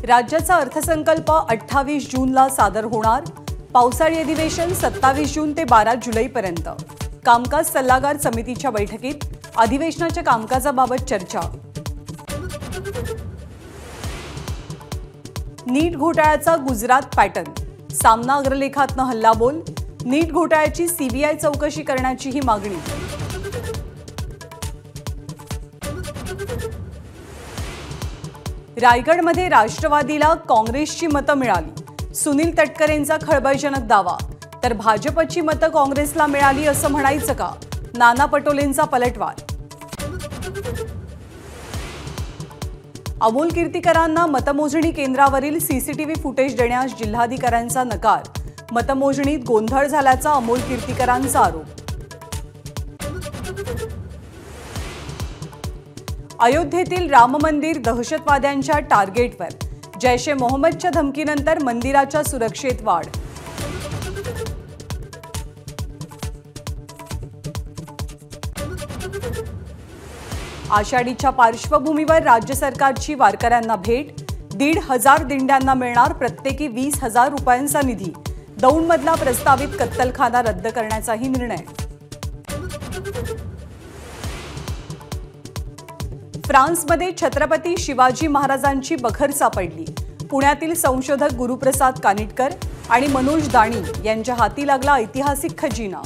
राज्याचा अर्थसंकल्प 28 जूनला सादर होणार। पावसाळी अधिवेशन 27 जून ते 12 जुलैपर्यंत। कामकाज सल्लागार समितीच्या बैठकीत अधिवेशनाच्या कामकाजाबाबत चर्चा। नीट घोटाळ्याचा गुजरात पॅटर्न, सामना अग्रलेखातनं हल्लाबोल। नीट घोटाळ्याची सीबीआय चौकशी करण्याची ही मागणी। रायगडमध्ये राष्ट्रवादीला काँग्रेसची मतं मिळाली। सुनील तटकरेंचा खळबळजनक दावा। तर भाजपची मतं काँग्रेसला मिळाली असं म्हणायचं का? नाना पटोलेंचा पलटवार। अमोल कीर्तीकरांना मतमोजणी केंद्रावरील सीसीटीव्ही फुटेज देण्यास जिल्हाधिकाऱ्यांचा नकार। मतमोजणीत गोंधळ झाल्याचा अमोल कीर्तीकरांचा आरोप। अयोध्येतील राम मंदिर दहशतवाद्यांच्या टार्गेटवर। जैश ए मोहम्मदच्या धमकीनंतर मंदिराच्या सुरक्षेत वाढ। आषाढीच्या पार्श्वभूमीवर राज्य सरकारची वारकऱ्यांना भेट। 1,500 दिंड्यांना मिळणार प्रत्येकी 20,000 रुपयांचा निधी। दौंडमधला प्रस्तावित कत्तलखाना रद्द करण्याचाही निर्णय। फ्रान्समध्ये छत्रपती शिवाजी महाराजांची बखर सापडली। पुण्यातील संशोधक गुरुप्रसाद कानिटकर आणि मनोज दाणी यांच्या हाती लागला ऐतिहासिक खजिना।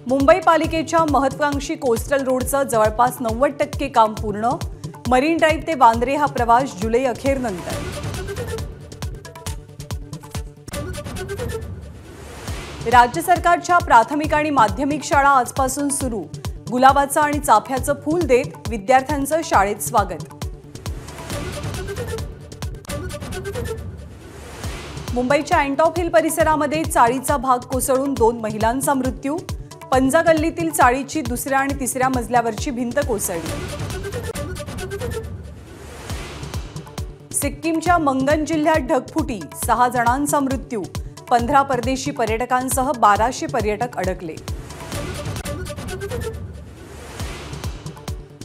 मुंबई पालिकेच्या महत्त्वाकांक्षी कोस्टल रोडचं जवळपास 90% काम पूर्ण। मरीन ड्राईव्ह ते वांद्रे हा प्रवास जुलै अखेरनंतर। राज्य सरकारच्या प्राथमिक आणि माध्यमिक शाळा आजपासून सुरू। गुलाबाचं आणि चाफ्याचं फूल देत विद्यार्थ्यांचं शाळेत स्वागत। मुंबईच्या अँटॉप हिल परिसरामध्ये चाळीचा भाग कोसळून 2 महिलांचा मृत्यू। पंजा गल्लीतील चाळीची दुसऱ्या आणि तिसऱ्या मजल्यावरची भिंत कोसळली। सिक्कीमच्या मंगन जिल्ह्यात ढगफुटी, 6 जणांचा मृत्यू। 15 परदेशी पर्यटकांसह 1200 पर्यटक अडकले।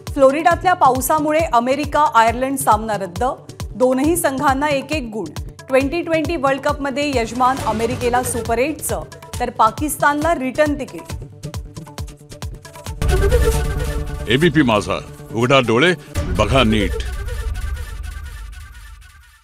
फ्लोरिडातल्या पावसामुळे अमेरिका आयर्लंड सामना रद्द। दोनही संघांना 1-1 गुण। 2020 वर्ल्ड कपमध्ये यजमान अमेरिकेला सुपर 8चं तर पाकिस्तानला रिटर्न तिकीट। एबीपी माझा, उघडा डोळे बघा नीट।